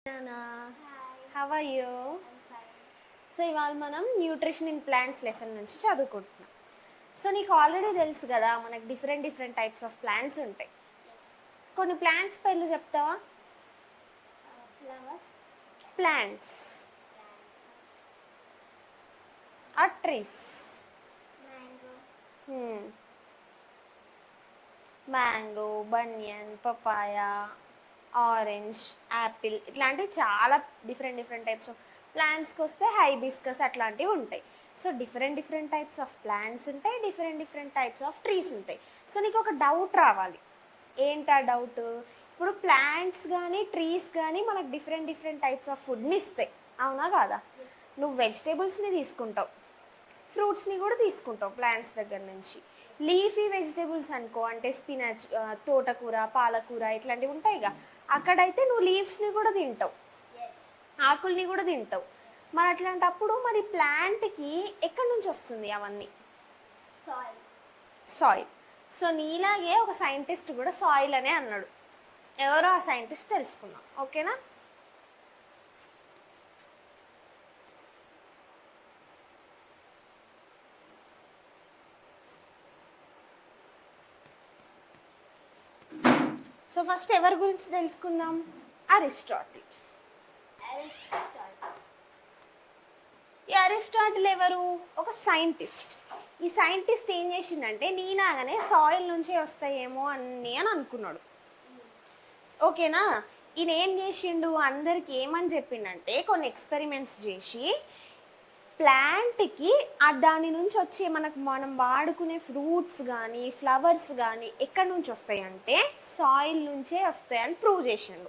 Nana, Hi, how are you? I'm fine. So ఇవాళ మనం nutrition in plants lesson నుంచి చదువుకుంటున్నాం. సో నీకు ఆల్రెడీ తెలుసు కదా మనకు different different types of plants ఉంటాయి. Yes. కొన్ని ప్లాంట్స్ పేర్లు చెప్తావా? Flowers, plants plants, or trees. mango, mango, banyan, papaya, orange, apple ఇట్లాంటివి చాలా డిఫరెంట్ డిఫరెంట్ టైప్స్ ఆఫ్ ప్లాంట్స్కి వస్తే హైబిస్కస్ అట్లాంటివి ఉంటాయి. So different different types of plants ఉంటాయి, different different types of trees ఉంటాయి. సో నీకు ఒక డౌట్ రావాలి. ఏంటా డౌట్? ఇప్పుడు ప్లాంట్స్ కానీ ట్రీస్ కానీ మనకు డిఫరెంట్ డిఫరెంట్ టైప్స్ ఆఫ్ ఫుడ్ని ఇస్తాయి, అవునా కాదా? నువ్వు వెజిటేబుల్స్ని తీసుకుంటావు, ఫ్రూట్స్ని కూడా తీసుకుంటావు ప్లాంట్స్ దగ్గర నుంచి. లీఫీ వెజిటేబుల్స్ అనుకో, అంటే స్పినచ్, తోటకూర, పాలకూర ఇట్లాంటివి ఉంటాయిగా, అక్కడైతే నువ్వు లీవ్స్ని కూడా తింటావు, yes, ఆకుల్ని కూడా తింటావు. మరి అట్లాంటప్పుడు మరి ప్లాంట్కి ఎక్కడి నుంచి వస్తుంది అవన్నీ? soil, soil. సో నీలాగే ఒక సైంటిస్ట్ కూడా సాయిల్ అనే అన్నాడు. ఎవరో ఆ సైంటిస్ట్ తెలుసుకుందాం, ఓకేనా? సో ఫస్ట్ ఎవరి గురించి తెలుసుకుందాం? అరిస్టాటిల్. Aristotle, ఈ అరిస్టాటిల్ ఎవరు? ఒక సైంటిస్ట్. ఈ సైంటిస్ట్ ఏం చేసిండంటే నీలాగానే సాయిల్ నుంచే వస్తాయేమో అన్నీ అని అనుకున్నాడు, ఓకేనా? ఈయన ఏం చేసిండు, అందరికి ఏమని చెప్పిండంటే కొన్ని ఎక్స్పెరిమెంట్స్ చేసి ప్లాంట్కి దాని నుంచి వచ్చే మనం వాడుకునే ఫ్రూట్స్ కానీ ఫ్లవర్స్ కానీ ఎక్కడి నుంచి వస్తాయంటే సాయిల్ నుంచే వస్తాయని ప్రూవ్ చేసిండు.